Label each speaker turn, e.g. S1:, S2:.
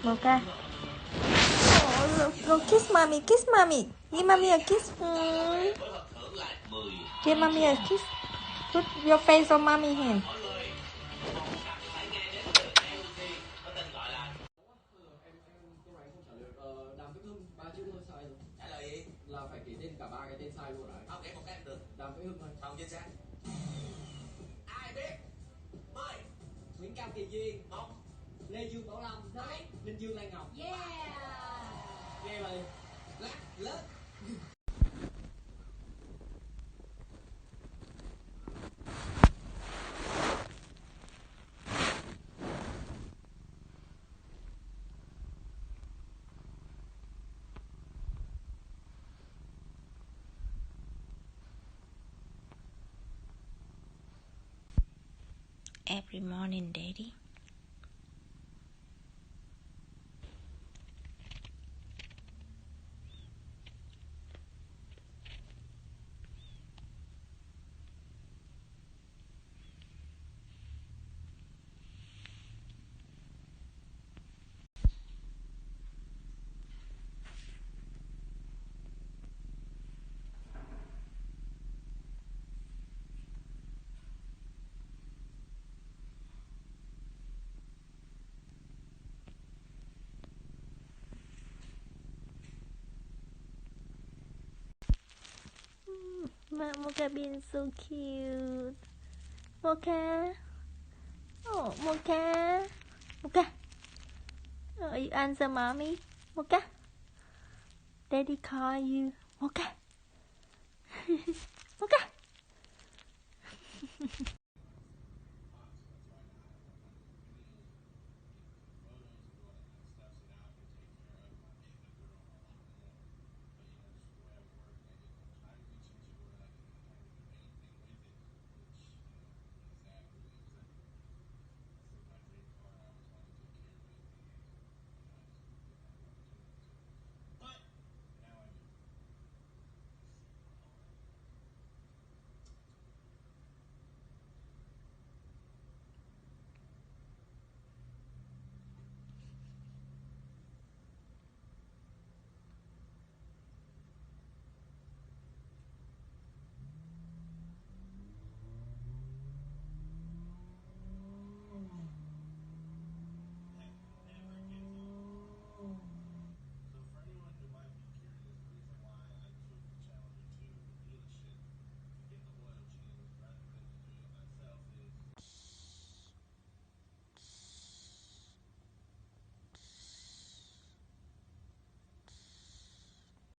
S1: Mocha. Oh, look, kiss mommy, kiss mommy. Give mommy a kiss. Give mommy a kiss. Put your face on mommy hand.
S2: Đàm Vĩnh Hưng 3 chữ thôi sai rồi. Trả lời gì? Là phải kể tên cả 3 cái tên sai luôn đấy. Không, để một cái được. Đàm Vĩnh Hưng thôi. Không chính xác. Ai biết? Mời. Nguyễn Cao Kỳ Duyên. Một. Lê Dương Bảo Lâm. Hai. Ninh Dương Lan Ngọc. Yeah. Nghe vậy. Lát lớn.
S1: Every morning, Daddy. Mocha being so cute. Mocha. Oh, Mocha. Mocha. Oh, you answer mommy. Mocha. Daddy call you. Mocha.